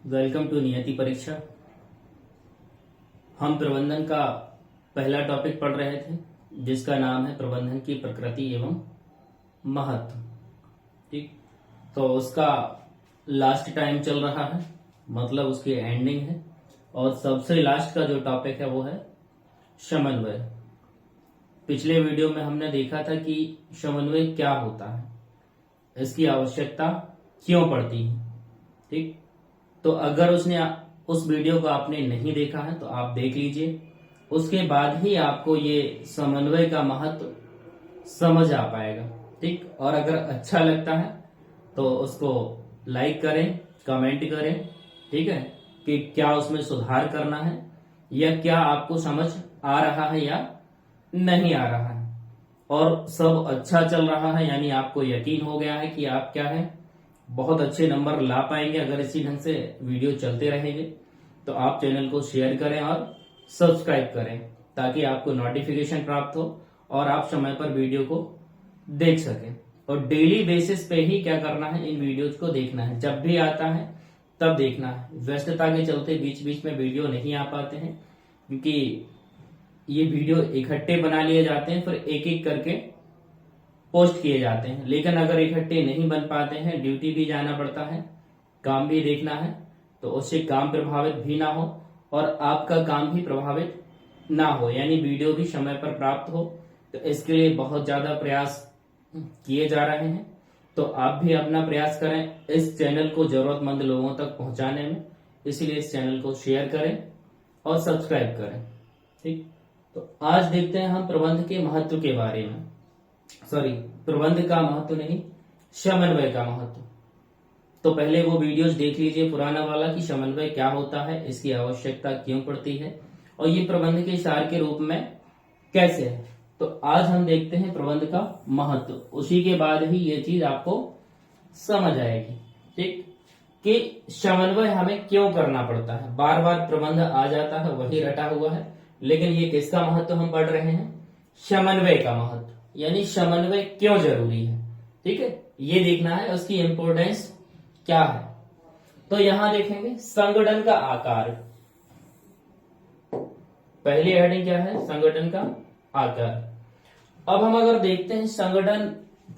Welcome to नियति परीक्षा। हम प्रबंधन का पहला टॉपिक पढ़ रहे थे जिसका नाम है प्रबंधन की प्रकृति एवं महत्व। ठीक, तो उसका लास्ट टाइम चल रहा है, मतलब उसकी एंडिंग है। और सबसे लास्ट का जो टॉपिक है वो है समन्वय। पिछले वीडियो में हमने देखा था कि समन्वय क्या होता है, इसकी आवश्यकता क्यों पड़ती है। ठीक, तो अगर उस वीडियो को आपने नहीं देखा है तो आप देख लीजिए, उसके बाद ही आपको ये समन्वय का महत्व समझ आ पाएगा। ठीक, और अगर अच्छा लगता है तो उसको लाइक करें, कमेंट करें। ठीक है, कि क्या उसमें सुधार करना है या क्या आपको समझ आ रहा है या नहीं आ रहा है। और सब अच्छा चल रहा है यानी आपको यकीन हो गया है कि आप क्या है, बहुत अच्छे नंबर ला पाएंगे अगर इसी ढंग से वीडियो चलते रहेंगे। तो आप चैनल को शेयर करें और सब्सक्राइब करें ताकि आपको नोटिफिकेशन प्राप्त हो और आप समय पर वीडियो को देख सकें। और डेली बेसिस पे ही क्या करना है, इन वीडियोज को देखना है। जब भी आता है तब देखना है। व्यस्तता के चलते बीच बीच में वीडियो नहीं आ पाते हैं क्योंकि ये वीडियो इकट्ठे बना लिए जाते हैं, फिर एक एक करके पोस्ट किए जाते हैं। लेकिन अगर इकट्ठे नहीं बन पाते हैं, ड्यूटी भी जाना पड़ता है, काम भी देखना है, तो उससे काम प्रभावित भी ना हो और आपका काम भी प्रभावित ना हो, यानी वीडियो भी समय पर प्राप्त हो। तो इसके लिए बहुत ज्यादा प्रयास किए जा रहे हैं। तो आप भी अपना प्रयास करें इस चैनल को जरूरतमंद लोगों तक पहुंचाने में। इसलिए इस चैनल को शेयर करें और सब्सक्राइब करें। ठीक, तो आज देखते हैं हम प्रबंध के महत्व के बारे में। प्रबंध का महत्व नहीं, समन्वय का महत्व। तो पहले वो वीडियोस देख लीजिए पुराना वाला कि समन्वय क्या होता है, इसकी आवश्यकता क्यों पड़ती है और ये प्रबंध के सार के रूप में कैसे है। तो आज हम देखते हैं प्रबंध का महत्व, उसी के बाद ही ये चीज आपको समझ आएगी। ठीक, कि समन्वय हमें क्यों करना पड़ता है। बार बार प्रबंध आ जाता है, वही रटा हुआ है, लेकिन ये किसका महत्व हम पढ़ रहे हैं, समन्वय का महत्व, यानी समन्वय क्यों जरूरी है। ठीक है, ये देखना है उसकी इंपोर्टेंस क्या है। तो यहां देखेंगे संगठन का आकार। पहली हेडिंग क्या है, संगठन का आकार। अब हम अगर देखते हैं, संगठन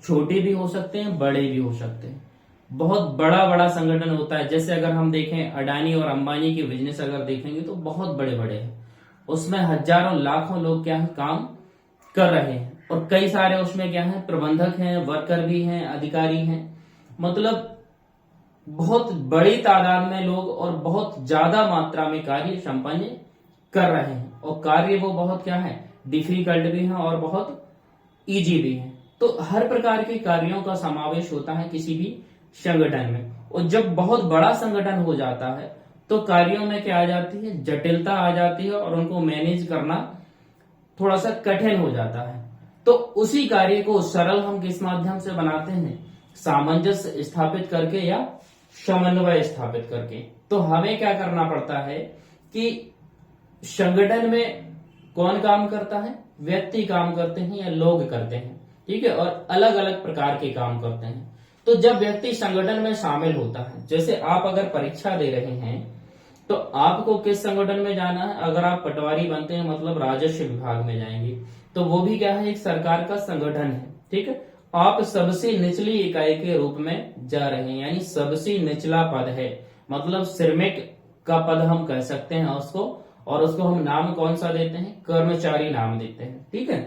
छोटे भी हो सकते हैं, बड़े भी हो सकते हैं। बहुत बड़ा बड़ा संगठन होता है, जैसे अगर हम देखें अडानी और अंबानी के बिजनेस अगर देखेंगे तो बहुत बड़े बड़े हैं, उसमें हजारों लाखों लोग क्या है काम कर रहे हैं और कई सारे उसमें क्या है प्रबंधक हैं, वर्कर भी हैं, अधिकारी हैं। मतलब बहुत बड़ी तादाद में लोग और बहुत ज्यादा मात्रा में कार्य संपन्न कर रहे हैं और कार्य वो बहुत क्या है डिफिकल्ट भी है और बहुत इजी भी है। तो हर प्रकार के कार्यों का समावेश होता है किसी भी संगठन में। और जब बहुत बड़ा संगठन हो जाता है तो कार्यों में क्या आ जाती है, जटिलता आ जाती है और उनको मैनेज करना थोड़ा सा कठिन हो जाता है। तो उसी कार्य को सरल हम किस माध्यम से बनाते हैं, सामंजस्य स्थापित करके या समन्वय स्थापित करके। तो हमें क्या करना पड़ता है कि संगठन में कौन काम करता है, व्यक्ति काम करते हैं या लोग करते हैं। ठीक है, और अलग अलग प्रकार के काम करते हैं। तो जब व्यक्ति संगठन में शामिल होता है, जैसे आप अगर परीक्षा दे रहे हैं तो आपको किस संगठन में जाना है, अगर आप पटवारी बनते हैं मतलब राजस्व विभाग में जाएंगे, तो वो भी क्या है एक सरकार का संगठन है। ठीक है, आप सबसे निचली इकाई के रूप में जा रहे हैं, यानी सबसे निचला पद है, मतलब श्रमिक का पद हम कह सकते हैं उसको। और उसको हम नाम कौन सा देते हैं, कर्मचारी नाम देते हैं। ठीक है,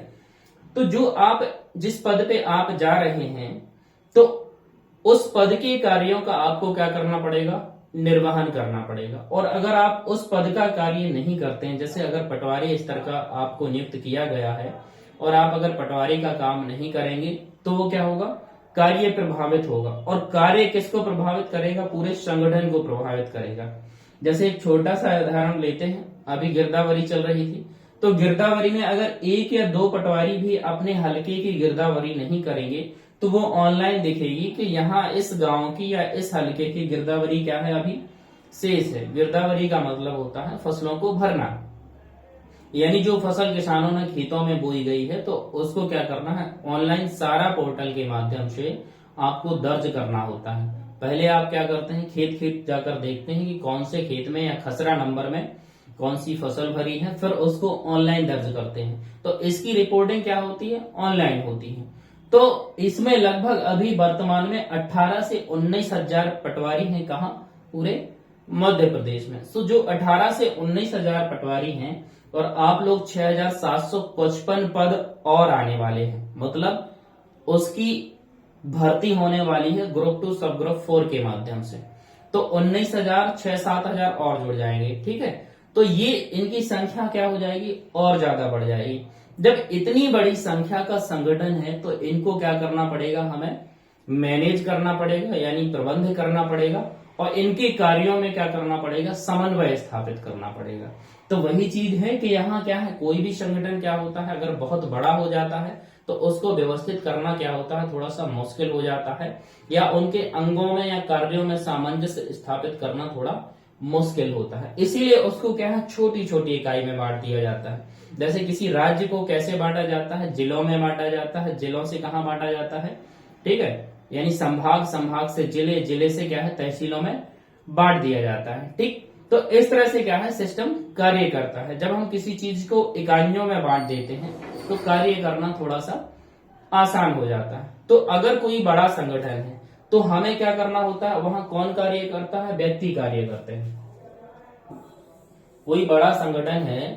तो जो आप जिस पद पे आप जा रहे हैं तो उस पद के कार्यों का आपको क्या करना पड़ेगा, निर्वहन करना पड़ेगा। और अगर आप उस पद का कार्य नहीं करते हैं, जैसे अगर पटवारी स्तर का आपको नियुक्त किया गया है और आप अगर पटवारी का काम नहीं करेंगे तो वो क्या होगा, कार्य प्रभावित होगा। और कार्य किसको प्रभावित करेगा, पूरे संगठन को प्रभावित करेगा। जैसे एक छोटा सा उदाहरण लेते हैं, अभी गिरदावरी चल रही थी, तो गिरदावरी में अगर एक या दो पटवारी भी अपने हलके की गिरदावरी नहीं करेंगे तो वो ऑनलाइन दिखेगी कि यहाँ इस गांव की या इस हलके की गिरदावरी क्या है, अभी शेष है। गिरदावरी का मतलब होता है फसलों को भरना, यानी जो फसल किसानों ने खेतों में बोई गई है तो उसको क्या करना है, ऑनलाइन सारा पोर्टल के माध्यम से आपको दर्ज करना होता है। पहले आप क्या करते हैं, खेत खेत जाकर देखते हैं कि कौन से खेत में या खसरा नंबर में कौन सी फसल भरी है, फिर उसको ऑनलाइन दर्ज करते हैं। तो इसकी रिपोर्टिंग क्या होती है, ऑनलाइन होती है। तो इसमें लगभग अभी वर्तमान में 18 से 19,000 पटवारी हैं, कहाँ, पूरे मध्य प्रदेश में। तो जो 18 से 19,000 पटवारी हैं और आप लोग 6,755 पद और आने वाले हैं, मतलब उसकी भर्ती होने वाली है ग्रुप 2 सब ग्रुप 4 के माध्यम से। तो 19,000 6-7,000 और जुड़ जाएंगे, ठीक है। तो ये इनकी संख्या क्या हो जाएगी, और ज्यादा बढ़ जाएगी। जब इतनी बड़ी संख्या का संगठन है तो इनको क्या करना पड़ेगा, हमें मैनेज करना पड़ेगा, यानी प्रबंध करना पड़ेगा, और इनके कार्यों में क्या करना पड़ेगा, समन्वय स्थापित करना पड़ेगा। तो वही चीज है कि यहाँ क्या है, कोई भी संगठन क्या होता है, अगर बहुत बड़ा हो जाता है तो उसको व्यवस्थित करना क्या होता है, थोड़ा सा मुश्किल हो जाता है, या उनके अंगों में या कार्यों में सामंजस्य स्थापित करना थोड़ा मुश्किल होता है। इसीलिए उसको क्या है, छोटी छोटी इकाई में बांट दिया जाता है। जैसे किसी राज्य को कैसे बांटा जाता है, जिलों में बांटा जाता है, जिलों से कहाँ बांटा जाता है, ठीक है, यानी संभाग, संभाग से जिले, जिले से क्या है, तहसीलों में बांट दिया जाता है, ठीक। तो इस तरह से क्या है, सिस्टम कार्य करता है। जब हम किसी चीज को इकाइयों में बांट देते हैं तो कार्य करना थोड़ा सा आसान हो जाता है। तो अगर कोई बड़ा संगठन है तो हमें क्या करना होता है, वहां कौन कार्य करता है, व्यक्ति कार्य करते हैं। कोई बड़ा संगठन है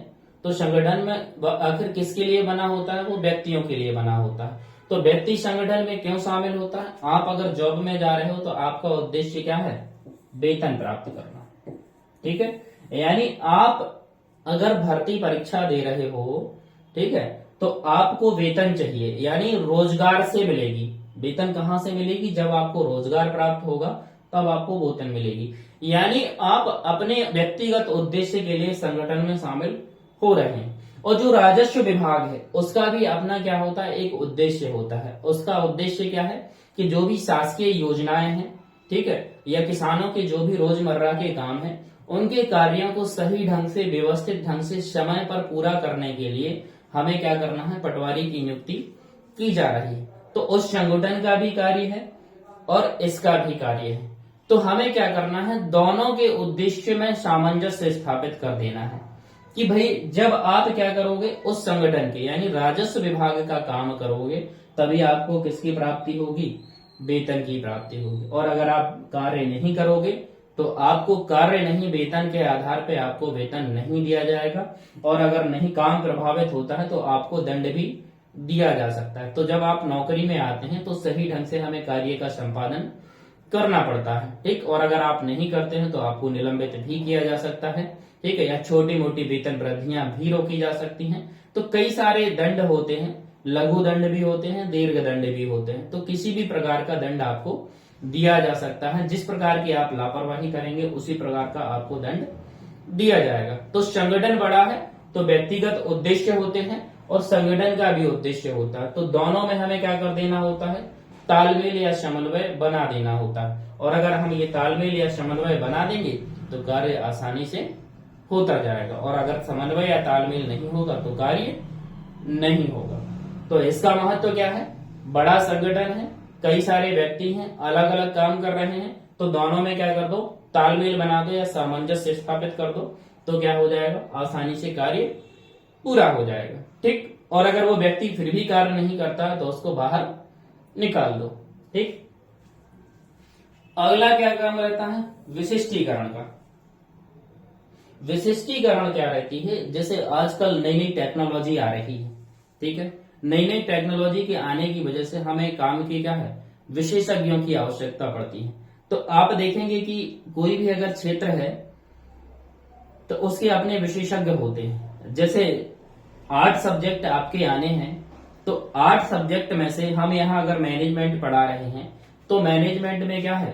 तो संगठन में आखिर किसके लिए बना होता है, वो व्यक्तियों के लिए बना होता है। तो व्यक्ति संगठन में क्यों शामिल होता है, आप अगर जॉब में जा रहे हो तो आपका उद्देश्य क्या है, वेतन प्राप्त करना, ठीक है। यानी आप अगर भर्ती परीक्षा दे रहे हो, ठीक है, तो आपको वेतन चाहिए, यानी रोजगार से मिलेगी। वेतन कहां से मिलेगी, जब आपको रोजगार प्राप्त होगा तब आपको वेतन मिलेगी। यानी आप अपने व्यक्तिगत उद्देश्य के लिए संगठन में शामिल हो रहे हैं। और जो राजस्व विभाग है उसका भी अपना क्या होता है, एक उद्देश्य होता है। उसका उद्देश्य क्या है कि जो भी शासकीय योजनाएं हैं, ठीक है, या किसानों के जो भी रोजमर्रा के काम है, उनके कार्यों को सही ढंग से, व्यवस्थित ढंग से, समय पर पूरा करने के लिए हमें क्या करना है, पटवारी की नियुक्ति की जा रही है। तो उस संगठन का भी कार्य है और इसका भी कार्य है। तो हमें क्या करना है, दोनों के उद्देश्य में सामंजस्य स्थापित कर देना है कि भाई जब आप क्या करोगे, उस संगठन के यानी राजस्व विभाग का काम करोगे तभी आपको किसकी प्राप्ति होगी, वेतन की प्राप्ति होगी। और अगर आप कार्य नहीं करोगे तो आपको कार्य नहीं, वेतन के आधार पे आपको वेतन नहीं दिया जाएगा। और अगर नहीं काम प्रभावित होता है तो आपको दंड भी दिया जा सकता है। तो जब आप नौकरी में आते हैं तो सही ढंग से हमें कार्य का संपादन करना पड़ता है, ठीक। और अगर आप नहीं करते हैं तो आपको निलंबित भी किया जा सकता है, ठीक है, या छोटी मोटी वेतन वृद्धियां भी रोकी जा सकती हैं। तो कई सारे दंड होते हैं, लघु दंड भी होते हैं, दीर्घ दंड भी होते हैं। तो किसी भी प्रकार का दंड आपको दिया जा सकता है। जिस प्रकार की आप लापरवाही करेंगे उसी प्रकार का आपको दंड दिया जाएगा। तो संगठन बड़ा है तो व्यक्तिगत उद्देश्य होते हैं और संगठन का भी उद्देश्य होता है। तो दोनों में हमें क्या कर देना होता है, तालमेल या समन्वय बना देना होता है। और अगर हम ये तालमेल या समन्वय बना देंगे तो कार्य आसानी से होता जाएगा। और अगर समन्वय या तालमेल नहीं होगा तो कार्य नहीं होगा। तो इसका महत्व क्या है, बड़ा संगठन है, कई सारे व्यक्ति हैं, अलग अलग काम कर रहे हैं, तो दोनों में क्या कर दो, तालमेल बना दो या सामंजस्य स्थापित कर दो, तो क्या हो जाएगा, आसानी से कार्य पूरा हो जाएगा, ठीक। और अगर वो व्यक्ति फिर भी कार्य नहीं करता तो उसको बाहर निकाल दो, ठीक। अगला क्या काम रहता है, विशिष्टीकरण का। विशिष्टीकरण क्या रहती है, जैसे आजकल नई नई टेक्नोलॉजी आ रही है, ठीक है, नई नई टेक्नोलॉजी के आने की वजह से हमें काम की क्या है, विशेषज्ञों की आवश्यकता पड़ती है। तो आप देखेंगे कि कोई भी अगर क्षेत्र है तो उसके अपने विशेषज्ञ होते हैं। जैसे 8 सब्जेक्ट आपके आने हैं तो 8 सब्जेक्ट में से हम यहाँ अगर मैनेजमेंट पढ़ा रहे हैं तो मैनेजमेंट में क्या है,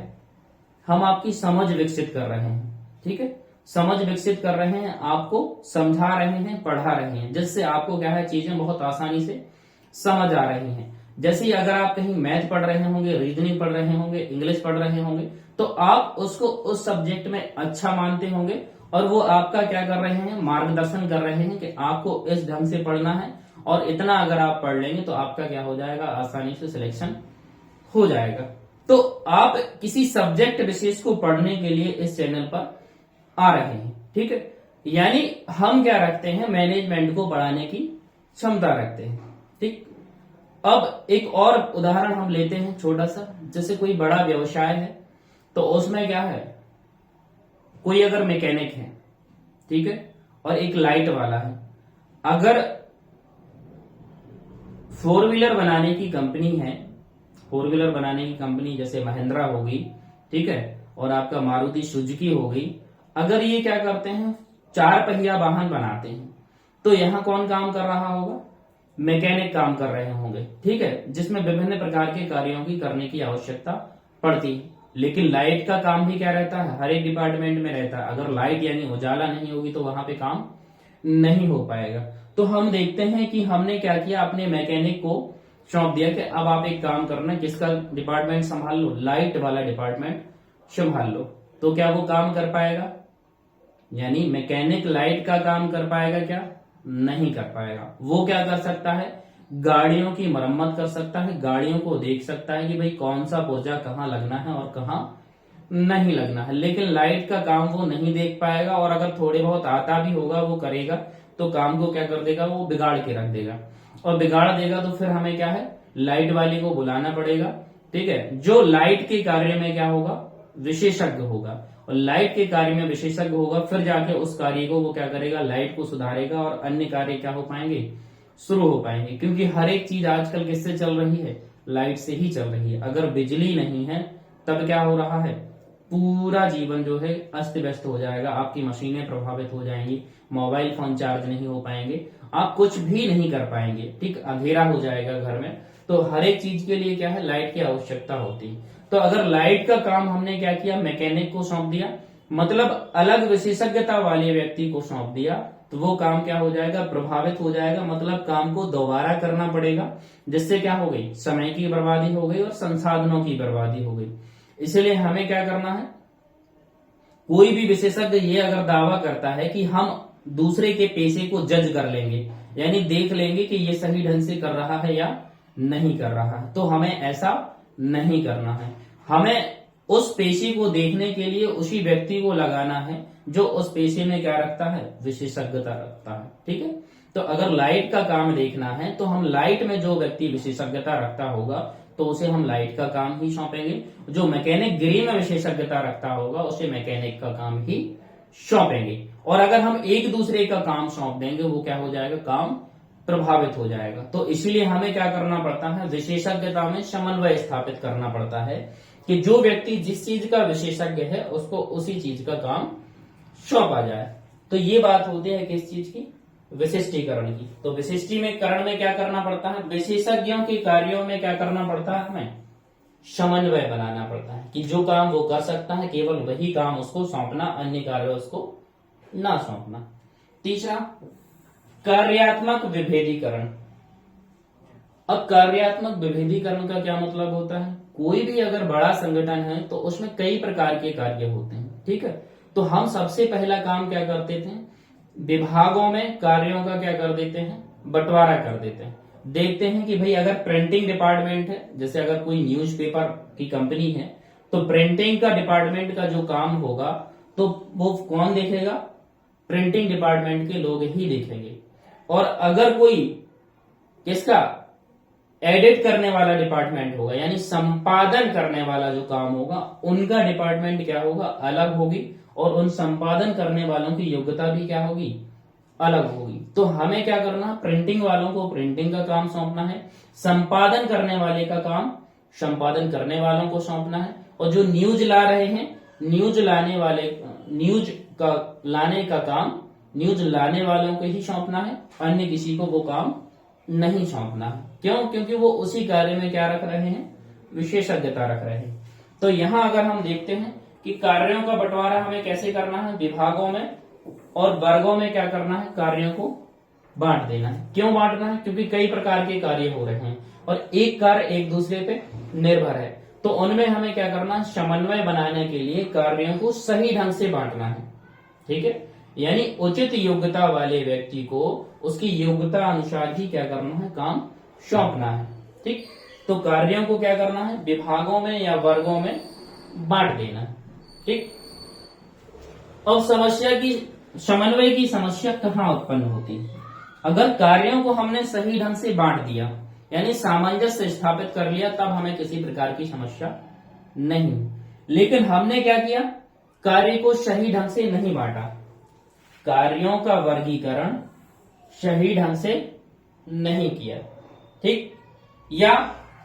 हम आपकी समझ विकसित कर रहे हैं, ठीक है, समझ विकसित कर रहे हैं, आपको समझा रहे हैं, पढ़ा रहे हैं, जिससे आपको क्या है, चीजें बहुत आसानी से समझ आ रही हैं। जैसे अगर आप कहीं मैथ पढ़ रहे होंगे, रीजनिंग पढ़ रहे होंगे, इंग्लिश पढ़ रहे होंगे, तो आप उसको उस सब्जेक्ट में अच्छा मानते होंगे और वो आपका क्या कर रहे हैं, मार्गदर्शन कर रहे हैं कि आपको इस ढंग से पढ़ना है और इतना अगर आप पढ़ लेंगे तो आपका क्या हो जाएगा, आसानी से सिलेक्शन हो जाएगा, तो आप किसी सब्जेक्ट विशेष को पढ़ने के लिए इस चैनल पर आ रहे हैं, ठीक है। यानी हम क्या रखते हैं, मैनेजमेंट को बढ़ाने की क्षमता रखते हैं, ठीक। अब एक और उदाहरण हम लेते हैं छोटा सा, जैसे कोई बड़ा व्यवसाय है, तो उसमें क्या है, कोई अगर मैकेनिक है, ठीक है, और एक लाइट वाला है। अगर 4 व्हीलर बनाने की कंपनी है, 4 व्हीलर बनाने की कंपनी जैसे महिंद्रा होगी, ठीक है, और आपका मारुति सुजुकी होगी, अगर ये क्या करते हैं, 4 पहिया वाहन बनाते हैं, तो यहां कौन काम कर रहा होगा, मैकेनिक काम कर रहे होंगे, ठीक है, जिसमें विभिन्न प्रकार के कार्यों की करने की आवश्यकता पड़ती है। लेकिन लाइट का काम भी क्या रहता है, हर एक डिपार्टमेंट में रहता है। अगर लाइट यानी उजाला नहीं होगी तो वहां पे काम नहीं हो पाएगा। तो हम देखते हैं कि हमने क्या किया, अपने मैकेनिक को सौंप दिया कि अब आप एक काम करना, किसका डिपार्टमेंट संभाल लो, लाइट वाला डिपार्टमेंट संभाल लो। तो क्या वो काम कर पाएगा, यानी मैकेनिक लाइट का काम कर पाएगा क्या, नहीं कर पाएगा। वो क्या कर सकता है, गाड़ियों की मरम्मत कर सकता है, गाड़ियों को देख सकता है कि भाई कौन सा पुर्जा कहाँ लगना है और कहाँ नहीं लगना है। लेकिन लाइट का काम वो नहीं देख पाएगा, और अगर थोड़े बहुत आता भी होगा वो करेगा तो काम को क्या कर देगा, वो बिगाड़ के रख देगा। और बिगाड़ देगा तो फिर हमें क्या है, लाइट वाले को बुलाना पड़ेगा, ठीक है, जो लाइट के कार्य में क्या होगा, विशेषज्ञ होगा। और लाइट के कार्य में विशेषज्ञ होगा, फिर जाके उस कार्य को वो क्या करेगा, लाइट को सुधारेगा, और अन्य कार्य क्या हो पाएंगे, शुरू हो पाएंगे। क्योंकि हर एक चीज आजकल किससे चल रही है, लाइट से ही चल रही है। अगर बिजली नहीं है तब क्या हो रहा है, पूरा जीवन जो है अस्त व्यस्त हो जाएगा, आपकी मशीनें प्रभावित हो जाएंगी, मोबाइल फोन चार्ज नहीं हो पाएंगे, आप कुछ भी नहीं कर पाएंगे, ठीक, अंधेरा हो जाएगा घर में। तो हर एक चीज के लिए क्या है, लाइट की आवश्यकता होती है। तो अगर लाइट का काम हमने क्या किया, मैकेनिक को सौंप दिया, मतलब अलग विशेषज्ञता वाले व्यक्ति को सौंप दिया, तो वो काम क्या हो जाएगा, प्रभावित हो जाएगा। मतलब काम को दोबारा करना पड़ेगा, जिससे क्या हो गई, समय की बर्बादी हो गई और संसाधनों की बर्बादी हो गई। इसलिए हमें क्या करना है, कोई भी विशेषज्ञ ये अगर दावा करता है कि हम दूसरे के पेशे को जज कर लेंगे, यानी देख लेंगे कि ये सही ढंग से कर रहा है या नहीं कर रहा है, तो हमें ऐसा नहीं करना है। हमें उस पेशे को देखने के लिए उसी व्यक्ति को लगाना है जो उस पेशे में क्या रखता है, विशेषज्ञता रखता है, ठीक है। तो अगर लाइट का काम देखना है तो हम लाइट में जो व्यक्ति विशेषज्ञता रखता होगा तो उसे हम लाइट का काम ही सौंपेंगे। जो मैकेनिक गिरी में विशेषज्ञता रखता होगा उसे मैकेनिक का काम ही सौंपेंगे। और अगर हम एक दूसरे का काम सौंप देंगे वो क्या हो जाएगा, काम प्रभावित हो जाएगा। तो इसीलिए हमें क्या करना पड़ता है, विशेषज्ञता में समन्वय स्थापित करना पड़ता है कि जो व्यक्ति जिस चीज का विशेषज्ञ है उसको उसी चीज का काम सौंपा जाए। तो ये बात होती है किस चीज की, विशिष्टीकरण की। तो विशिष्टीकरण में क्या करना पड़ता है, विशेषज्ञों के कार्यों में क्या करना पड़ता है, हमें समन्वय बनाना पड़ता है कि जो काम वो कर सकता है केवल वही काम उसको सौंपना, अन्य कार्य उसको ना सौंपना। तीसरा, कार्यात्मक विभेदीकरण। अब कार्यात्मक विभेदीकरण का क्या मतलब होता है, कोई भी अगर बड़ा संगठन है तो उसमें कई प्रकार के कार्य होते हैं, ठीक है। तो हम सबसे पहला काम क्या करते थे, विभागों में कार्यों का क्या कर देते हैं, बंटवारा कर देते हैं। देखते हैं कि भाई अगर प्रिंटिंग डिपार्टमेंट है, जैसे अगर कोई न्यूज़पेपर की कंपनी है तो प्रिंटिंग का डिपार्टमेंट का जो काम होगा तो वो कौन देखेगा, प्रिंटिंग डिपार्टमेंट के लोग ही देखेंगे। और अगर कोई किसका, एडिट करने वाला डिपार्टमेंट होगा, यानी संपादन करने वाला जो काम होगा उनका डिपार्टमेंट क्या होगा, अलग होगी। और उन संपादन करने वालों की योग्यता भी क्या होगी, अलग होगी। तो हमें क्या करना है, प्रिंटिंग वालों को प्रिंटिंग का काम सौंपना है, संपादन करने वाले का काम संपादन करने वालों को सौंपना है, और जो न्यूज ला रहे हैं न्यूज लाने वाले, न्यूज का लाने का काम न्यूज लाने वालों को ही सौंपना है, अन्य किसी को वो काम नहीं सौंपना है। क्यों, क्योंकि वो उसी कार्य में क्या रख रहे हैं, विशेषज्ञता रख रहे हैं। तो यहां अगर हम देखते हैं कि कार्यों का बंटवारा हमें कैसे करना है, विभागों में और वर्गों में क्या करना है, कार्यों को बांट देना है। क्यों बांटना है, क्योंकि कई प्रकार के कार्य हो रहे हैं और एक कार्य एक दूसरे पे निर्भर है। तो उनमें हमें क्या करना है, समन्वय बनाने के लिए कार्यों को सही ढंग से बांटना है, ठीक है। यानी उचित योग्यता वाले व्यक्ति को उसकी योग्यता अनुसार ही क्या करना है, काम सौंपना है, ठीक। तो कार्यों को क्या करना है, विभागों में या वर्गों में बांट देना है। ठीक। अब समन्वय की समस्या कहाँ उत्पन्न होती है? अगर कार्यों को हमने सही ढंग से बांट दिया, यानी सामंजस्य स्थापित कर लिया, तब हमें किसी प्रकार की समस्या नहीं। लेकिन हमने क्या किया, कार्य को सही ढंग से नहीं बांटा, कार्यों का वर्गीकरण सही ढंग से नहीं किया। ठीक। या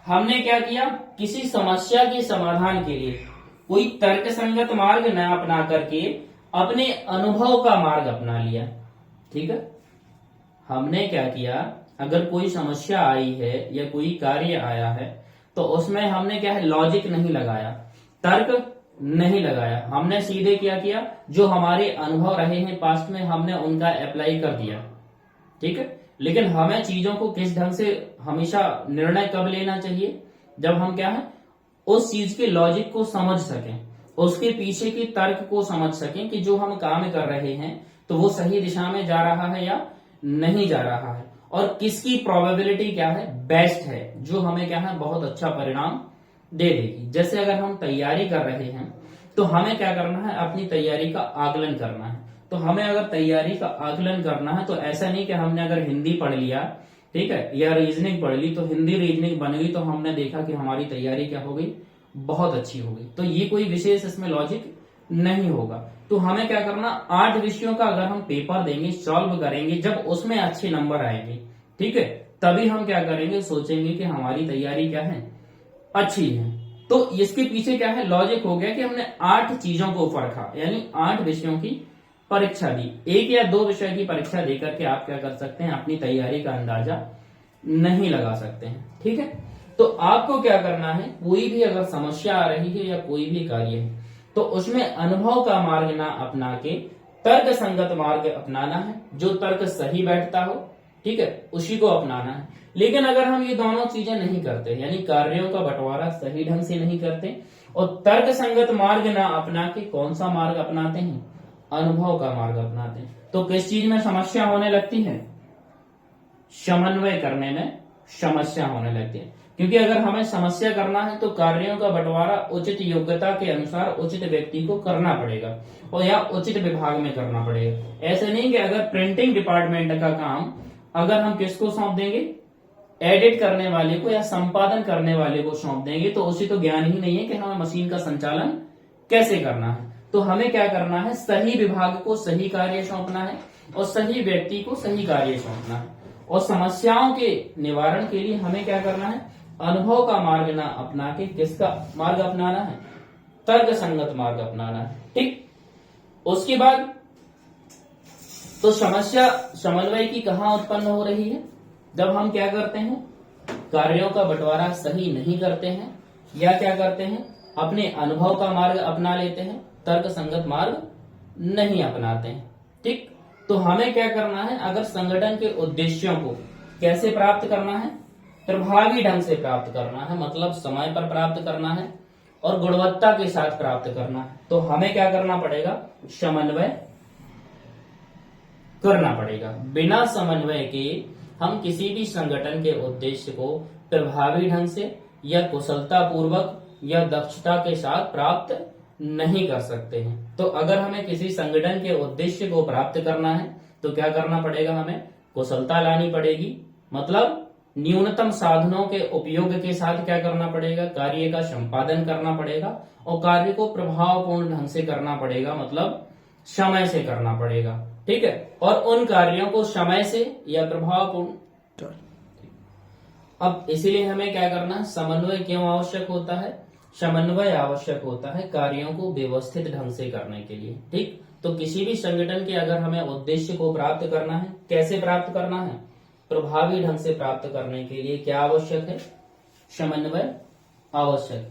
हमने क्या किया, किसी समस्या के समाधान के लिए कोई तर्कसंगत मार्ग न अपना करके अपने अनुभव का मार्ग अपना लिया। ठीक है। हमने क्या किया, अगर कोई समस्या आई है या कोई कार्य आया है तो उसमें हमने क्या है, लॉजिक नहीं लगाया, तर्क नहीं लगाया, हमने सीधे क्या किया, जो हमारे अनुभव रहे हैं पास्ट में हमने उनका अप्लाई कर दिया। ठीक है। लेकिन हमें चीजों को किस ढंग से हमेशा निर्णय कब लेना चाहिए, जब हम क्या है, उस चीज के लॉजिक को समझ सकें, उसके पीछे के तर्क को समझ सकें कि जो हम काम कर रहे हैं तो वो सही दिशा में जा रहा है या नहीं जा रहा है, और किसकी प्रोबेबिलिटी क्या है, बेस्ट है, जो हमें क्या है, बहुत अच्छा परिणाम दे देगी। जैसे अगर हम तैयारी कर रहे हैं तो हमें क्या करना है, अपनी तैयारी का आकलन करना है। तो हमें अगर तैयारी का आकलन करना है तो ऐसा नहीं कि हमने अगर हिंदी पढ़ लिया, ठीक है, या रीजनिंग पढ़ ली, तो हिंदी रीजनिंग बन गई तो हमने देखा कि हमारी तैयारी क्या हो गई, बहुत अच्छी हो गई। तो ये कोई विशेष इसमें लॉजिक नहीं होगा। तो हमें क्या करना, 8 विषयों का अगर हम पेपर देंगे, सॉल्व करेंगे, जब उसमें अच्छे नंबर आएंगे, ठीक है, तभी हम क्या करेंगे, सोचेंगे कि हमारी तैयारी क्या है, अच्छी है। तो इसके पीछे क्या है, लॉजिक हो गया कि हमने 8 चीजों को परखा, यानी 8 विषयों की परीक्षा दी। 1 या 2 विषय की परीक्षा देकर के आप क्या कर सकते हैं, अपनी तैयारी का अंदाजा नहीं लगा सकते हैं। ठीक है। तो आपको क्या करना है, कोई भी अगर समस्या आ रही है या कोई भी कार्य है तो उसमें अनुभव का मार्ग ना अपना के तर्क संगत मार्ग अपनाना है, जो तर्क सही बैठता हो, ठीक है, उसी को अपनाना है। लेकिन अगर हम ये दोनों चीजें नहीं करते, यानी कार्यों का बंटवारा सही ढंग से नहीं करते और तर्क संगत मार्ग ना अपना के कौन सा मार्ग अपनाते हैं, अनुभव का मार्ग अपनाते हैं, तो किस चीज में समस्या होने लगती है, समन्वय करने में समस्या होने लगती है। क्योंकि अगर हमें समस्या करना है तो कार्यों का बंटवारा उचित योग्यता के अनुसार उचित व्यक्ति को करना पड़ेगा और या उचित विभाग में करना पड़ेगा। ऐसे नहीं कि अगर प्रिंटिंग डिपार्टमेंट का काम अगर हम किसको सौंप देंगे, एडिट करने वाले को या संपादन करने वाले को सौंप देंगे, तो उसे तो ज्ञान ही नहीं है कि हमें मशीन का संचालन कैसे करना है। तो हमें क्या करना है, सही विभाग को सही कार्य सौंपना है और सही व्यक्ति को सही कार्य सौंपना है। और समस्याओं के निवारण के लिए हमें क्या करना है, अनुभव का मार्ग ना अपना के किसका मार्ग अपनाना है, तर्क संगत मार्ग अपनाना है। ठीक। उसके बाद तो समस्या समन्वय की कहाँ उत्पन्न हो रही है, जब हम क्या करते हैं, कार्यों का बंटवारा सही नहीं करते हैं या क्या करते हैं, अपने अनुभव का मार्ग अपना लेते हैं, तर्क संगत मार्ग नहीं अपनाते हैं। ठीक। तो हमें क्या करना है, अगर संगठन के उद्देश्यों को कैसे प्राप्त करना है, प्रभावी ढंग से प्राप्त करना है, मतलब समय पर प्राप्त करना है और गुणवत्ता के साथ प्राप्त करना है, तो हमें क्या करना पड़ेगा, समन्वय करना पड़ेगा। बिना समन्वय के हम किसी भी संगठन के उद्देश्य को प्रभावी ढंग से या कुशलता पूर्वक या दक्षता के साथ प्राप्त नहीं कर सकते हैं। तो अगर हमें किसी संगठन के उद्देश्य को प्राप्त करना है तो क्या करना पड़ेगा, हमें कुशलता लानी पड़ेगी, मतलब न्यूनतम साधनों के उपयोग के साथ क्या करना पड़ेगा, कार्य का संपादन करना पड़ेगा और कार्य को प्रभावपूर्ण ढंग से करना पड़ेगा, मतलब समय से करना पड़ेगा। ठीक है। और उन कार्यों को समय से या प्रभावपूर्ण। अब इसीलिए हमें क्या करना है, समन्वय क्यों आवश्यक होता है, समन्वय आवश्यक होता है कार्यों को व्यवस्थित ढंग से करने के लिए। ठीक। तो किसी भी संगठन के अगर हमें उद्देश्य को प्राप्त करना है, कैसे प्राप्त करना है, प्रभावी ढंग से प्राप्त करने के लिए क्या आवश्यक है, समन्वय आवश्यक।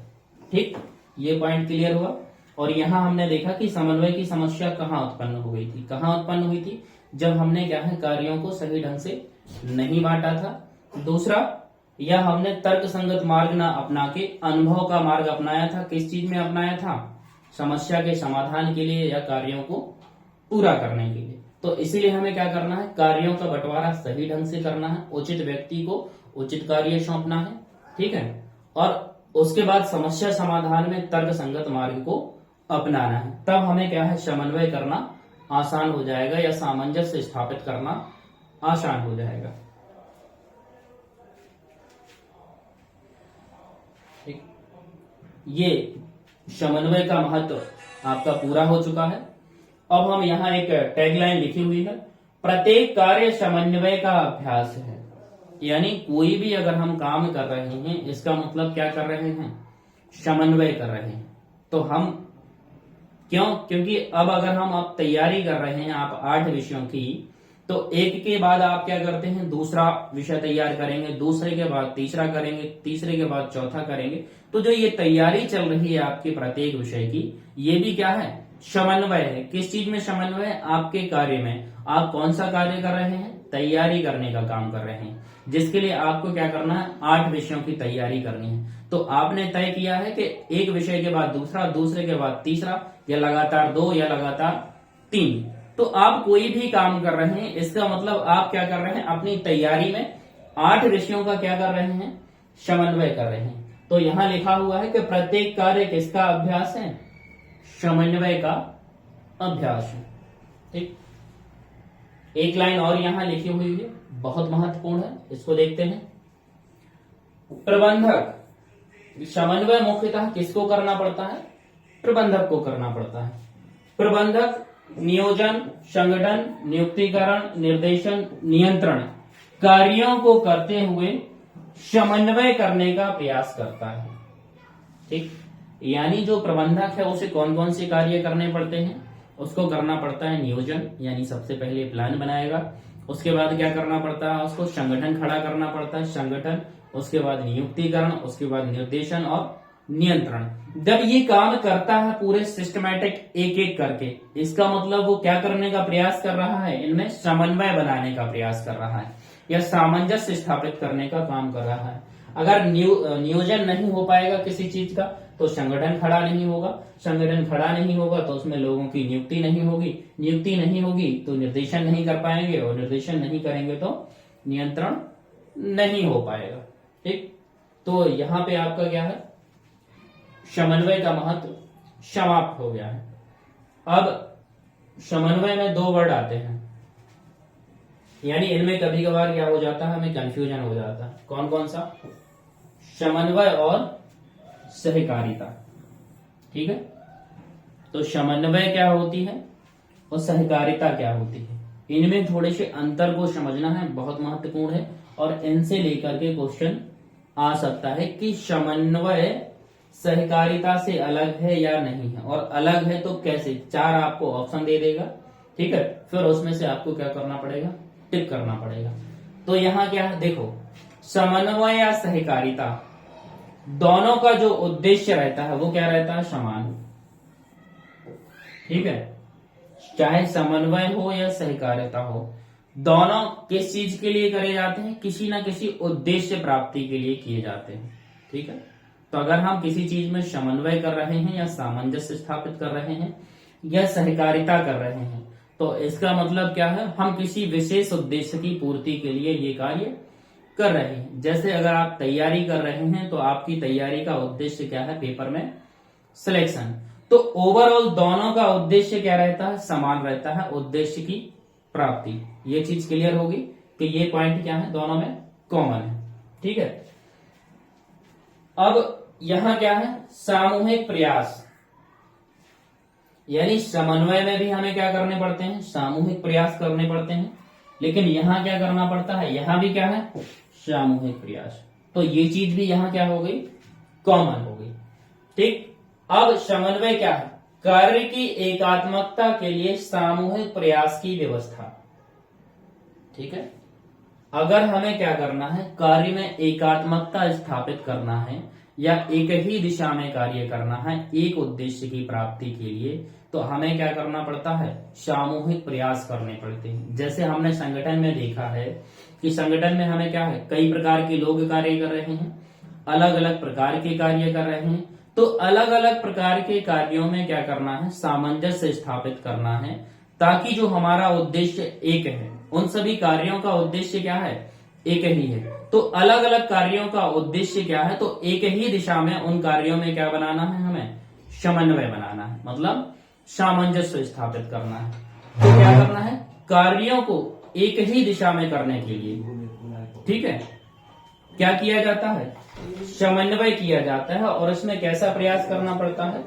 ठीक। ये पॉइंट क्लियर हुआ। और यहां हमने देखा कि समन्वय की समस्या कहाँ उत्पन्न हो गई थी, कहाँ उत्पन्न हुई थी, जब हमने क्या है, कार्यों को सही ढंग से नहीं बांटा था। दूसरा, या हमने तर्क संगत मार्ग ना अपना के अनुभव का मार्ग अपनाया था। किस चीज में अपनाया था, समस्या के समाधान के लिए या कार्यों को पूरा करने के लिए। तो इसीलिए हमें क्या करना है, कार्यों का बंटवारा सही ढंग से करना है, उचित व्यक्ति को उचित कार्य सौंपना है। ठीक है। और उसके बाद समस्या समाधान में तर्क संगत मार्ग को अपनाना है। तब हमें क्या है, समन्वय करना आसान हो जाएगा या सामंजस्य स्थापित करना आसान हो जाएगा। ठीक, ये समन्वय का महत्व आपका पूरा हो चुका है। अब हम यहाँ एक टैगलाइन लिखी हुई है, प्रत्येक कार्य समन्वय का अभ्यास है। यानी कोई भी अगर हम काम कर रहे हैं, इसका मतलब क्या कर रहे हैं, समन्वय कर रहे हैं। तो हम क्यों, क्योंकि अब अगर हम आप तैयारी कर रहे हैं आप 8 विषयों की, तो एक के बाद आप क्या करते हैं, दूसरा विषय तैयार करेंगे, दूसरे के बाद तीसरा करेंगे, तीसरे के बाद चौथा करेंगे। तो जो ये तैयारी चल रही है आपके प्रत्येक विषय की, ये भी क्या है, समन्वय है। किस चीज में समन्वय है, आपके कार्य में। आप कौन सा कार्य कर रहे हैं, तैयारी करने का काम कर रहे हैं, जिसके लिए आपको क्या करना है, 8 विषयों की तैयारी करनी है। तो आपने तय किया है कि एक विषय के बाद दूसरा, दूसरे के बाद तीसरा, या लगातार 2 या लगातार 3। तो आप कोई भी काम कर रहे हैं, इसका मतलब आप क्या कर रहे हैं, अपनी तैयारी में 8 विषयों का क्या कर रहे हैं, समन्वय कर रहे हैं। तो यहां लिखा हुआ है कि प्रत्येक कार्य किसका अभ्यास है, समन्वय का अभ्यास है। ठीक, एक लाइन और यहां लिखी हुई है, बहुत महत्वपूर्ण है, इसको देखते हैं। प्रबंधक, समन्वय मुख्यतः किसको करना पड़ता है, प्रबंधक को करना पड़ता है। प्रबंधक नियोजन, संगठन, नियुक्तिकरण, निर्देशन, नियंत्रण कार्यों को करते हुए समन्वय करने का प्रयास करता है। ठीक, यानी जो प्रबंधक है उसे कौन कौन से कार्य करने पड़ते हैं, उसको करना पड़ता है नियोजन, यानी सबसे पहले प्लान बनाएगा। उसके बाद क्या करना पड़ता है, उसको संगठन खड़ा करना पड़ता है, संगठन। उसके बाद नियुक्तिकरण, उसके बाद निर्देशन और नियंत्रण। जब ये काम करता है पूरे सिस्टमैटिक एक एक करके, इसका मतलब वो क्या करने का प्रयास कर रहा है, इनमें समन्वय बनाने का प्रयास कर रहा है या सामंजस्य स्थापित करने का काम कर रहा है। अगर नियोजन नहीं हो पाएगा किसी चीज का, तो संगठन खड़ा नहीं होगा, संगठन खड़ा नहीं होगा तो उसमें लोगों की नियुक्ति नहीं होगी, नियुक्ति नहीं होगी तो निर्देशन नहीं कर पाएंगे, और निर्देशन नहीं करेंगे तो नियंत्रण नहीं हो पाएगा। ठीक, तो यहां पे आपका क्या है, समन्वय का महत्व समाप्त हो गया है। अब समन्वय में 2 वर्ड आते हैं, यानी इनमें कभी कभार क्या हो जाता है, हमें कंफ्यूजन हो जाता है। कौन कौन सा, समन्वय और सहकारिता। ठीक है, तो समन्वय क्या होती है और सहकारिता क्या होती है, इनमें थोड़े से अंतर को समझना है, बहुत महत्वपूर्ण है। और इनसे लेकर के क्वेश्चन आ सकता है कि समन्वय सहकारिता से अलग है या नहीं है, और अलग है तो कैसे। 4 आपको ऑप्शन दे देगा, ठीक है, फिर उसमें से आपको क्या करना पड़ेगा, टिक करना पड़ेगा। तो यहाँ क्या है, देखो, समन्वय या सहकारिता दोनों का जो उद्देश्य रहता है वो क्या रहता है, समान। ठीक है, चाहे समन्वय हो या सहकारिता हो, दोनों किस चीज के लिए करे जाते हैं, किसी ना किसी उद्देश्य प्राप्ति के लिए किए जाते हैं। ठीक है, तो अगर हम किसी चीज में समन्वय कर रहे हैं या सामंजस्य स्थापित कर रहे हैं या सहकारिता कर रहे हैं, तो इसका मतलब क्या है, हम किसी विशेष उद्देश्य की पूर्ति के लिए ये कार्य कर रहे हैं। जैसे अगर आप तैयारी कर रहे हैं तो आपकी तैयारी का उद्देश्य क्या है, पेपर में सिलेक्शन। तो ओवरऑल दोनों का उद्देश्य क्या रहता है, समान रहता है, उद्देश्य की प्राप्ति। ये चीज क्लियर होगी कि ये पॉइंट क्या है, दोनों में कॉमन है। ठीक है, अब यहां क्या है, सामूहिक प्रयास, यानी समन्वय में भी हमें क्या करने पड़ते हैं, सामूहिक प्रयास करने पड़ते हैं, लेकिन यहां क्या करना पड़ता है, यहां भी क्या है, सामूहिक प्रयास। तो ये चीज भी यहां क्या हो गई, कॉमन हो गई। ठीक, अब समन्वय क्या है, कार्य की एकात्मकता के लिए सामूहिक प्रयास की व्यवस्था। ठीक है, अगर हमें क्या करना है, कार्य में एकात्मकता स्थापित करना है या एक ही दिशा में कार्य करना है एक उद्देश्य की प्राप्ति के लिए, तो हमें क्या करना पड़ता है, सामूहिक प्रयास करने पड़ते हैं। जैसे हमने संगठन में देखा है कि संगठन में हमें क्या है, कई प्रकार के लोग कार्य कर रहे हैं, अलग अलग प्रकार के कार्य कर रहे हैं। तो अलग अलग प्रकार के कार्यों में क्या करना है, सामंजस्य स्थापित करना है, ताकि जो हमारा उद्देश्य एक है, उन सभी कार्यों का उद्देश्य क्या है, एक ही है। तो अलग अलग कार्यों का उद्देश्य क्या है, तो एक ही दिशा में उन कार्यों में क्या बनाना है, हमें समन्वय बनाना है, मतलब सामंजस्य स्थापित करना है। तो क्या करना है, कार्यों को एक ही दिशा में करने के लिए, ठीक है, क्या किया जाता है, समन्वय किया जाता है। और इसमें कैसा प्रयास करना पड़ता है,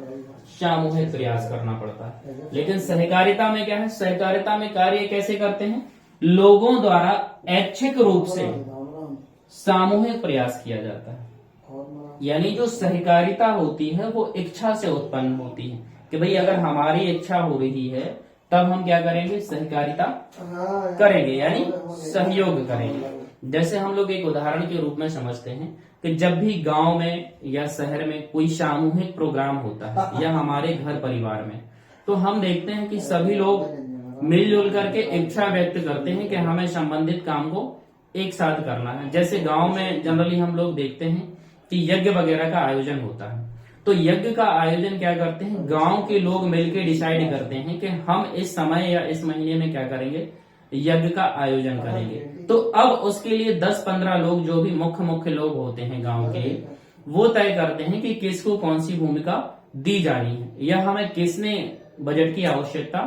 सामूहिक प्रयास करना पड़ता है। लेकिन सहकारिता में क्या है, सहकारिता में कार्य कैसे करते हैं, लोगों द्वारा ऐच्छिक रूप से सामूहिक प्रयास किया जाता है। यानी जो सहकारिता होती है वो इच्छा से उत्पन्न होती है कि भाई अगर हमारी इच्छा हो रही है तब हम क्या करेंगे, सहकारिता करेंगे, यानी सहयोग करेंगे। जैसे हम लोग एक उदाहरण के रूप में समझते हैं कि जब भी गांव में या शहर में कोई सामूहिक प्रोग्राम होता है या हमारे घर परिवार में, तो हम देखते हैं कि सभी लोग मिलजुल करके इच्छा व्यक्त करते हैं कि हमें संबंधित काम को एक साथ करना है। जैसे गांव में जनरली हम लोग देखते हैं कि यज्ञ वगैरह का आयोजन होता है, तो यज्ञ का आयोजन क्या करते हैं, गांव के लोग मिलकर डिसाइड करते हैं कि हम इस समय या इस महीने में क्या करेंगे, यज्ञ का आयोजन करेंगे। तो अब उसके लिए 10-15 लोग जो भी मुख्य लोग होते हैं गांव के, वो तय करते हैं कि किसको कौन सी भूमिका दी जानी है या हमें किसने बजट की आवश्यकता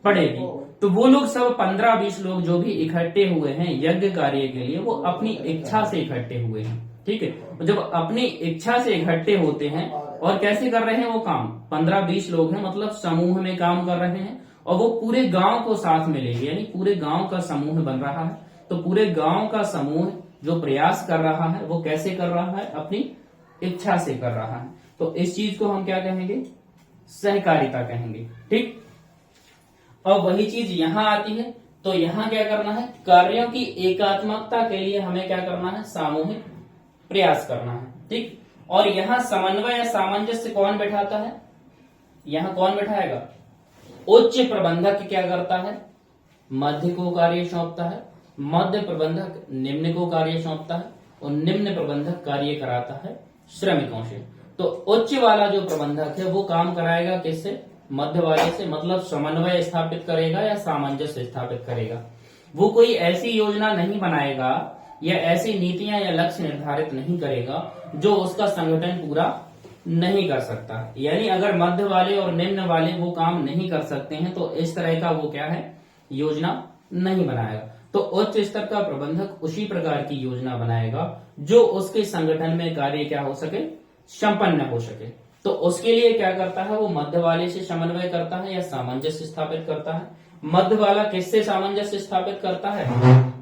पड़ेगी। तो वो लोग सब 15-20 लोग जो भी इकट्ठे हुए हैं यज्ञ कार्य के लिए, वो अपनी इच्छा से इकट्ठे हुए हैं, ठीक है। जब अपनी इच्छा से इकट्ठे होते हैं और कैसे कर रहे हैं वो काम, 15-20 लोग हैं, मतलब समूह में काम कर रहे हैं और वो पूरे गांव को साथ में लेंगे, यानी पूरे गांव का समूह बन रहा है। तो पूरे गांव का समूह जो प्रयास कर रहा है वो कैसे कर रहा है, अपनी इच्छा से कर रहा है। तो इस चीज को हम क्या कहेंगे, सहकारिता कहेंगे, ठीक। और वही चीज यहां आती है, तो यहां क्या करना है, कार्यों की एकात्मकता के लिए हमें क्या करना है, सामूहिक प्रयास करना है, ठीक। और यहाँ समन्वय या सामंजस्य कौन बैठाता है, यहाँ कौन बैठाएगा, उच्च प्रबंधक क्या करता है, मध्य को कार्य सौंपता है, मध्य प्रबंधक निम्न को कार्य सौंपता है और निम्न प्रबंधक कार्य कराता है श्रमिकों से। तो उच्च वाला जो प्रबंधक है वो काम कराएगा किससे, मध्य वाले से, मतलब समन्वय स्थापित करेगा या सामंजस्य स्थापित करेगा। वो कोई ऐसी योजना नहीं बनाएगा या ऐसी नीतियां या लक्ष्य निर्धारित नहीं करेगा जो उसका संगठन पूरा नहीं कर सकता। यानी अगर मध्य वाले और निम्न वाले वो काम नहीं कर सकते हैं तो इस तरह का वो क्या है, योजना नहीं बनाएगा। तो उच्च स्तर का प्रबंधक उसी प्रकार की योजना बनाएगा जो उसके संगठन में कार्य क्या हो सके, संपन्न हो सके। तो उसके लिए क्या करता है, वो मध्य वाले से समन्वय करता है या सामंजस्य स्थापित करता है। मध्य वाला किससे सामंजस्य स्थापित करता है,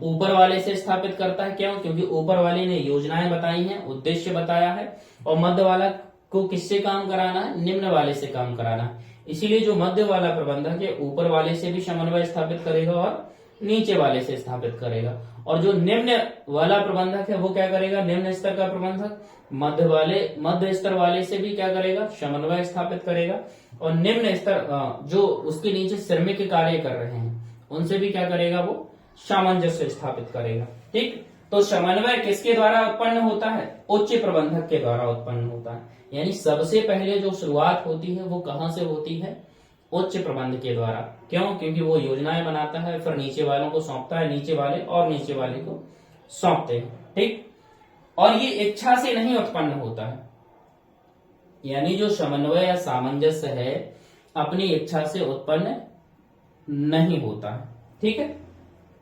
ऊपर वाले से स्थापित करता है। क्यों, क्योंकि ऊपर वाले ने योजनाएं बताई हैं, उद्देश्य बताया है, और मध्य वाला को किससे काम कराना है, निम्न वाले से काम कराना है। इसीलिए जो मध्य वाला प्रबंधक है ऊपर वाले से भी समन्वय स्थापित करेगा और नीचे वाले से स्थापित करेगा। और जो निम्न वाला प्रबंधक है वो क्या करेगा, निम्न स्तर का प्रबंधक मध्य स्तर वाले से भी क्या करेगा, समन्वय स्थापित करेगा। और निम्न स्तर जो उसके नीचे श्रमिक कार्य कर रहे हैं उनसे भी क्या करेगा, वो सामंजस्य स्थापित करेगा, ठीक। तो समन्वय किसके द्वारा उत्पन्न होता है, उच्च प्रबंधक के द्वारा उत्पन्न होता है। यानी सबसे पहले जो शुरुआत होती है वो कहां से होती है, उच्च प्रबंध के द्वारा। क्यों, क्योंकि वो योजनाएं बनाता है, फिर नीचे वालों को सौंपता है, नीचे वाले और नीचे वाले को सौंपते हैं, ठीक। और ये इच्छा से नहीं उत्पन्न होता है, यानी जो समन्वय या सामंजस्य है अपनी इच्छा से उत्पन्न नहीं होता है, ठीक है।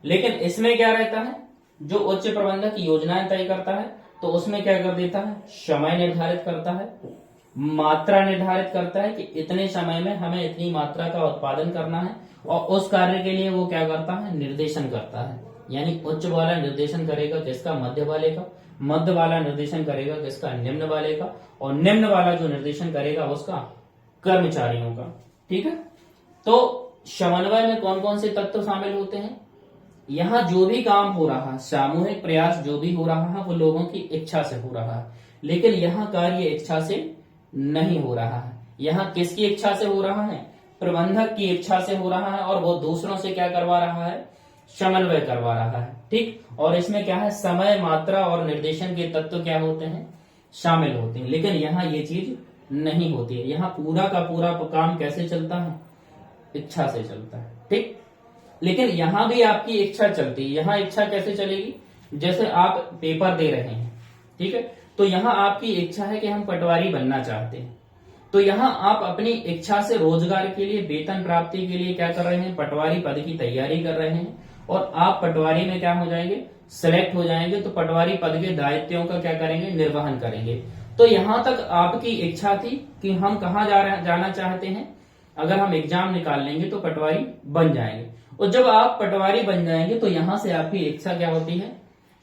लेकिन इसमें क्या रहता है, जो उच्च प्रबंधक योजनाएं तय करता है तो उसमें क्या कर देता है, समय निर्धारित करता है, मात्रा निर्धारित करता है कि इतने समय में हमें इतनी मात्रा का उत्पादन करना है, और उस कार्य के लिए वो क्या करता है, निर्देशन करता है। यानी उच्च वाला निर्देशन करेगा किसका, मध्य वाले का, मध्य वाला निर्देशन करेगा किसका, निम्न वाले का, और निम्न वाला जो निर्देशन करेगा उसका कर्मचारियों का, ठीक है। तो समन्वय में कौन कौन से तत्व शामिल होते हैं, यहाँ जो भी काम हो रहा है, सामूहिक प्रयास जो भी हो रहा है वो लोगों की इच्छा से हो रहा है, लेकिन यहाँ कार्य इच्छा से नहीं हो रहा है। यहाँ किसकी इच्छा से हो रहा है, प्रबंधक की इच्छा से हो रहा है, और वो दूसरों से क्या करवा रहा है, समन्वय करवा रहा है, ठीक। और इसमें क्या है, समय, मात्रा और निर्देशन के तत्व क्या होते हैं, शामिल होते हैं। लेकिन यहाँ ये चीज नहीं होती है, यहाँ पूरा का पूरा काम कैसे चलता है, इच्छा से चलता है, ठीक। लेकिन यहाँ भी आपकी इच्छा चलती है। यहाँ इच्छा कैसे चलेगी, जैसे आप पेपर दे रहे हैं, ठीक है, तो यहाँ आपकी इच्छा है कि हम पटवारी बनना चाहते हैं, तो यहाँ आप अपनी इच्छा से रोजगार के लिए, वेतन प्राप्ति के लिए क्या कर रहे हैं, पटवारी पद की तैयारी कर रहे हैं, और आप पटवारी में क्या हो जाएंगे, सिलेक्ट हो जाएंगे, तो पटवारी पद के दायित्वों का क्या करेंगे, निर्वहन करेंगे। तो यहाँ तक आपकी इच्छा थी कि हम कहाँ जाना चाहते हैं, अगर हम एग्जाम निकाल लेंगे तो पटवारी बन जाएंगे, और जब आप पटवारी बन जाएंगे तो यहाँ से आपकी इच्छा क्या होती है,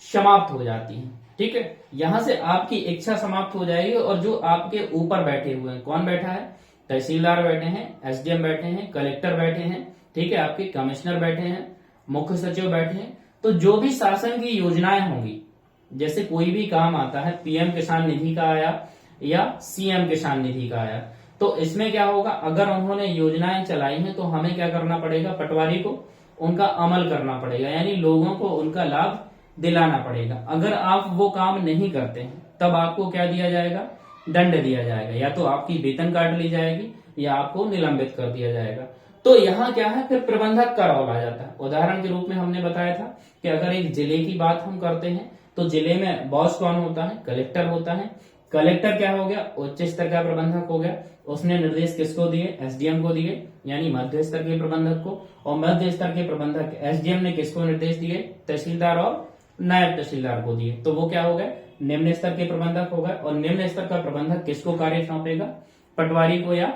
समाप्त हो जाती है। ठीक है, यहां से आपकी इच्छा समाप्त हो जाएगी, और जो आपके ऊपर बैठे हुए हैं, कौन बैठा है, तहसीलदार बैठे हैं, एसडीएम बैठे हैं, कलेक्टर बैठे हैं, ठीक है, आपके कमिश्नर बैठे हैं, मुख्य सचिव बैठे हैं, तो जो भी शासन की योजनाएं होंगी, जैसे कोई भी काम आता है, पीएम किसान निधि का आया या सीएम किसान निधि का आया, तो इसमें क्या होगा, अगर उन्होंने योजनाएं चलाई हैं तो हमें क्या करना पड़ेगा, पटवारी को उनका अमल करना पड़ेगा, यानी लोगों को उनका लाभ दिलाना पड़ेगा। अगर आप वो काम नहीं करते हैं तब आपको क्या दिया जाएगा, दंड दिया जाएगा, या तो आपकी वेतन काट ली जाएगी या आपको निलंबित कर दिया जाएगा। तो यहाँ क्या है, फिर प्रबंधक का रोल आ जाता है। उदाहरण के रूप में हमने बताया था कि अगर एक जिले की बात हम करते हैं तो जिले में बॉस कौन होता है, कलेक्टर होता है। कलेक्टर क्या हो गया, उच्च स्तर का प्रबंधक हो गया, उसने निर्देश किसको दिए, एसडीएम को दिए, यानी मध्य स्तर के प्रबंधक को, और मध्य स्तर के प्रबंधक एसडीएम ने किसको निर्देश दिए, तहसीलदार और नायब तहसीलदार को दिए, तो वो क्या हो गए, निम्न स्तर के प्रबंधक हो गए। और निम्न स्तर का प्रबंधक किसको कार्य सौंपेगा, पटवारी को या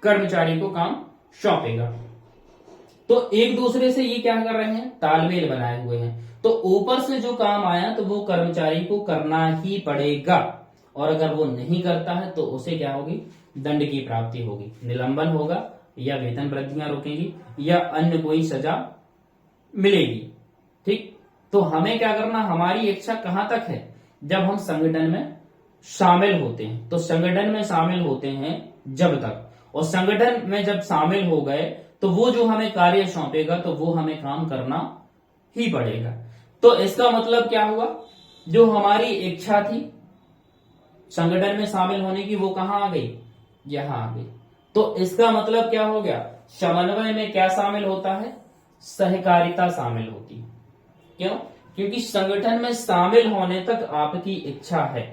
कर्मचारी को काम सौंपेगा। तो एक दूसरे से ये क्या कर रहे हैं, तालमेल बनाए हुए हैं। तो ऊपर से जो काम आया तो वो कर्मचारी को करना ही पड़ेगा, और अगर वो नहीं करता है तो उसे क्या होगी, दंड की प्राप्ति होगी, निलंबन होगा, या वेतन वृद्धियां रोकेंगी, या अन्य कोई सजा मिलेगी। ठीक, तो हमें क्या करना, हमारी इच्छा कहां तक है, जब हम संगठन में शामिल होते हैं। तो संगठन में शामिल होते हैं जब तक, और संगठन में जब शामिल हो गए तो वो जो हमें कार्य सौंपेगा तो वो हमें काम करना ही पड़ेगा। तो इसका मतलब क्या हुआ, जो हमारी इच्छा थी संगठन में शामिल होने की, वो कहां आ गई, यहां आ गई। तो इसका मतलब क्या हो गया, समन्वय में क्या शामिल होता है, सहकारिता शामिल होती है। क्यों, क्योंकि संगठन में शामिल होने तक आपकी इच्छा है।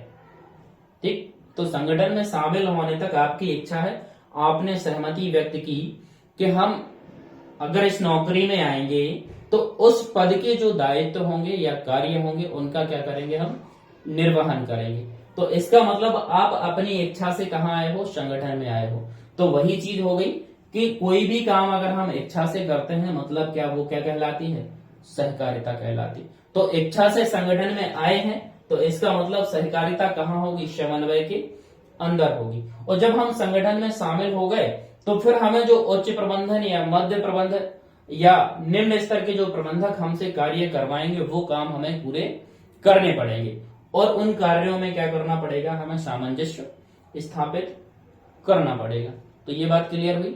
ठीक, तो संगठन में शामिल होने तक आपकी इच्छा है, आपने सहमति व्यक्त की कि हम अगर इस नौकरी में आएंगे तो उस पद के जो दायित्व होंगे या कार्य होंगे उनका क्या करेंगे, हम निर्वहन करेंगे। तो इसका मतलब आप अपनी इच्छा से कहां आए हो, संगठन में आए हो। तो वही चीज हो गई कि कोई भी काम अगर हम इच्छा से करते हैं, मतलब क्या, वो क्या कहलाती है, सहकारिता कहलाती। तो इच्छा से संगठन में आए हैं तो इसका मतलब सहकारिता कहां होगी, समन्वय के अंदर होगी। और जब हम संगठन में शामिल हो गए तो फिर हमें जो उच्च प्रबंधन या मध्य प्रबंधन या निम्न स्तर के जो प्रबंधक हमसे कार्य करवाएंगे वो काम हमें पूरे करने पड़ेंगे, और उन कार्यों में क्या करना पड़ेगा, हमें सामंजस्य स्थापित करना पड़ेगा। तो ये बात क्लियर हुई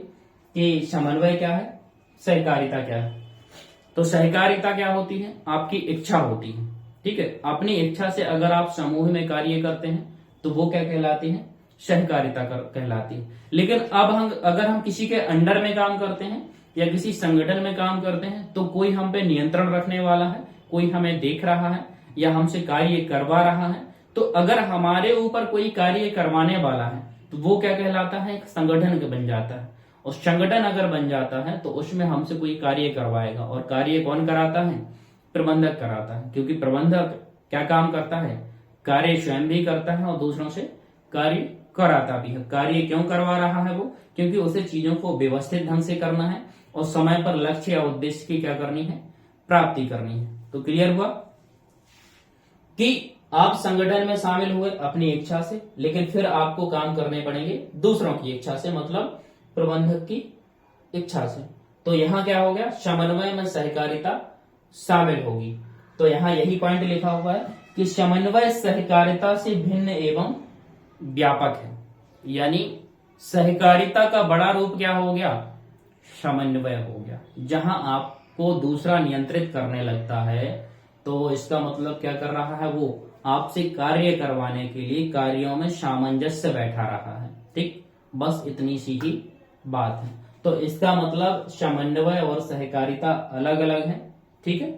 कि समन्वय क्या है, सहकारिता क्या है। तो सहकारिता क्या होती है, आपकी इच्छा होती है। ठीक है, अपनी इच्छा से अगर आप समूह में कार्य करते हैं तो वो क्या कहलाती है, सहकारिता कहलाती है। लेकिन अब हम अगर हम किसी के अंडर में काम करते हैं या किसी संगठन में काम करते हैं तो कोई हम पे नियंत्रण रखने वाला है, कोई हमें देख रहा है या हमसे कार्य करवा रहा है। तो अगर हमारे ऊपर कोई कार्य करवाने वाला है तो वो क्या कहलाता है, एक संगठन बन जाता है। और संगठन अगर बन जाता है तो उसमें हमसे कोई कार्य करवाएगा, और कार्य कौन कराता है, प्रबंधक कराता है। क्योंकि प्रबंधक क्या काम करता है, कार्य स्वयं भी करता है और दूसरों से कार्य कराता भी है। कार्य क्यों करवा रहा है वो, क्योंकि उसे चीजों को व्यवस्थित ढंग से करना है और समय पर लक्ष्य या उद्देश्य की क्या करनी है, प्राप्ति करनी है। तो क्लियर हुआ कि आप संगठन में शामिल हुए अपनी इच्छा से, लेकिन फिर आपको काम करने पड़ेंगे दूसरों की इच्छा से, मतलब प्रबंधक की इच्छा से। तो यहाँ क्या हो गया, समन्वय में सहकारिता शामिल होगी। तो यहाँ यही पॉइंट लिखा हुआ है कि समन्वय सहकारिता से भिन्न एवं व्यापक है। यानी सहकारिता का बड़ा रूप क्या हो गया, समन्वय हो गया। जहां आपको दूसरा नियंत्रित करने लगता है तो इसका मतलब क्या कर रहा है, वो आपसे कार्य करवाने के लिए कार्यों में सामंजस्य बैठा रहा है। ठीक, बस इतनी सी ही बात है। तो इसका मतलब समन्वय और सहकारिता अलग अलग है। ठीक है,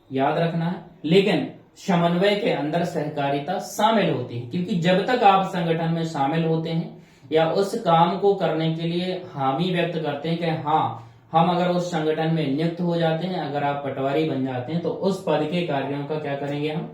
याद रखना है। लेकिन समन्वय के अंदर सहकारिता शामिल होती है, क्योंकि जब तक आप संगठन में शामिल होते हैं या उस काम को करने के लिए हामी व्यक्त करते हैं कि हाँ हम अगर उस संगठन में नियुक्त हो जाते हैं, अगर आप पटवारी बन जाते हैं तो उस पद के कार्यों का क्या करेंगे, हम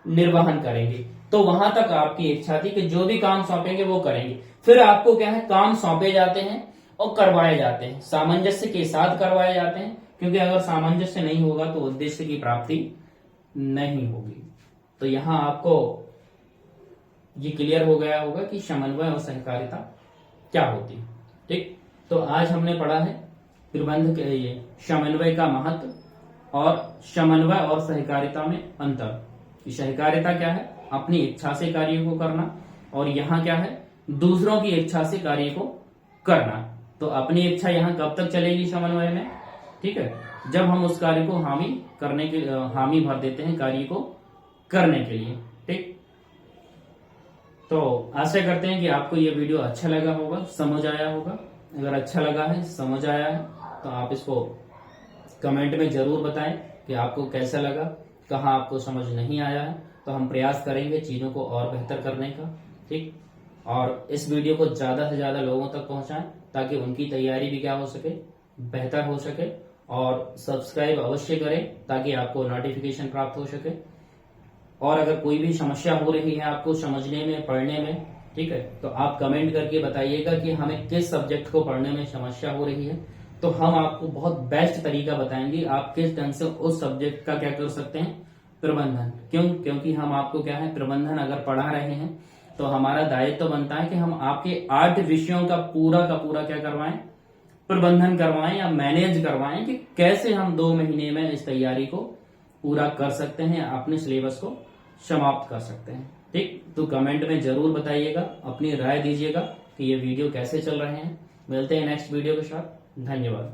निर्वहन करेंगे। तो वहां तक आपकी इच्छा थी कि जो भी काम सौंपेंगे वो करेंगे। फिर आपको क्या है, काम सौंपे जाते हैं और करवाए जाते हैं, सामंजस्य के साथ करवाए जाते हैं, क्योंकि अगर सामंजस्य नहीं होगा तो उद्देश्य की प्राप्ति नहीं होगी। तो यहां आपको ये क्लियर हो गया होगा कि समन्वय और सहकारिता क्या होती है। ठीक, तो आज हमने पढ़ा है प्रबंध के लिए समन्वय का महत्व और समन्वय और सहकारिता में अंतर। कि सहकारिता क्या है, अपनी इच्छा से कार्य को करना, और यहाँ क्या है, दूसरों की इच्छा से कार्य को करना। तो अपनी इच्छा यहाँ कब तक चलेगी समन्वय में, ठीक है, जब हम उस कार्य को हामी भर देते हैं कार्य को करने के लिए। ठीक, तो आशा करते हैं कि आपको ये वीडियो अच्छा लगा होगा, समझ आया होगा। अगर अच्छा लगा है, समझ आया है, तो आप इसको कमेंट में जरूर बताएं कि आपको कैसा लगा, कहाँ आपको समझ नहीं आया है, तो हम प्रयास करेंगे चीजों को और बेहतर करने का। ठीक, और इस वीडियो को ज्यादा से ज्यादा लोगों तक पहुंचाएं ताकि उनकी तैयारी भी क्या हो सके, बेहतर हो सके। और सब्सक्राइब अवश्य करें ताकि आपको नोटिफिकेशन प्राप्त हो सके। और अगर कोई भी समस्या हो रही है आपको समझने में, पढ़ने में, ठीक है, तो आप कमेंट करके बताइएगा कि हमें किस सब्जेक्ट को पढ़ने में समस्या हो रही है, तो हम आपको बहुत बेस्ट तरीका बताएंगे आप किस ढंग से उस सब्जेक्ट का क्या कर सकते हैं, प्रबंधन। क्योंकि हम आपको क्या है, प्रबंधन अगर पढ़ा रहे हैं तो हमारा दायित्व बनता है कि हम आपके 8 विषयों का पूरा क्या करवाएं, प्रबंधन करवाएं या मैनेज करवाएं कि कैसे हम 2 महीने में इस तैयारी को पूरा कर सकते हैं, अपने सिलेबस को समाप्त कर सकते हैं। ठीक, तो कमेंट में जरूर बताइएगा, अपनी राय दीजिएगा कि ये वीडियो कैसे चल रहे हैं। मिलते हैं नेक्स्ट वीडियो के साथ। धन्यवाद।